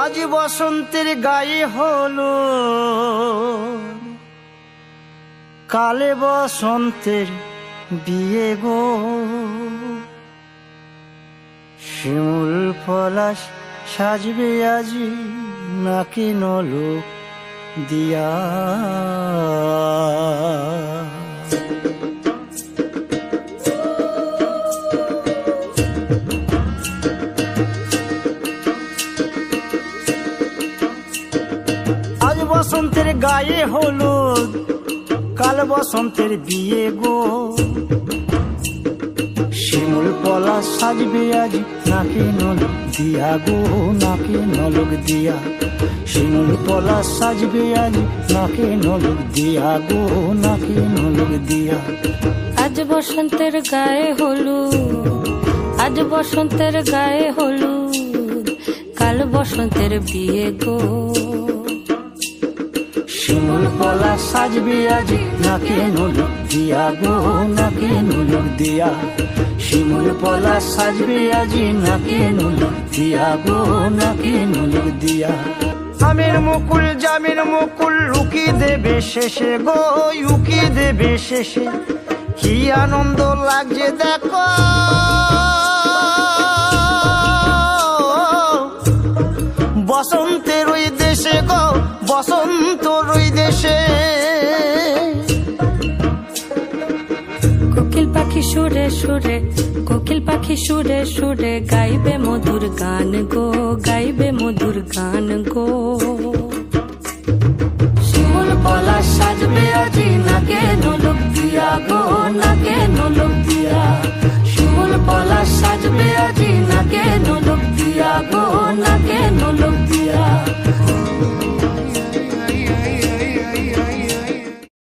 আজ বসন্তের গায়ে হলো, কালে বসন্তের বিয়ে গো। শিমুল পলাশ সাজবে আজি নাকি নলক দিয়া। আজ বসন্তের গায়ে হলুদ, কাল বসন্তের বিয়ে গো। শিমুল পলাশ সাজবে আজ নাকি নলক দিয়া গো, নাকি নলক দিয়া। শিমুল পলাশ সাজবে আজ নাকি নলক দিয়া গো, নাকি নলক দিয়া। আজ বসন্তের গায়ে হলুদ, আজ বসন্তের গায়ে হলুদ, কাল বসন্তের বিয়ে গো। শিমুল পলাশ সাজবে আজ নাকি নলক দিয়া গো, নাকি নলক দিয়া। শিমুল পলাশ সাজবে আজ নাকি নলক দিয়া গো, নাকি নলক দিয়া। আমের মুকুল জামের মুকুল লুকি দেবে শেষে গো, লুকি দেবে শেষে। কি আনন্দ লাগছে দেখো, বসন্তের ওই দেশে গো, বসন্তর ওই দেশে। কোকিল পাখি সুরে সুরে, কোকিল পাখি সুরে সুরে গাইবে মধুর গান গো।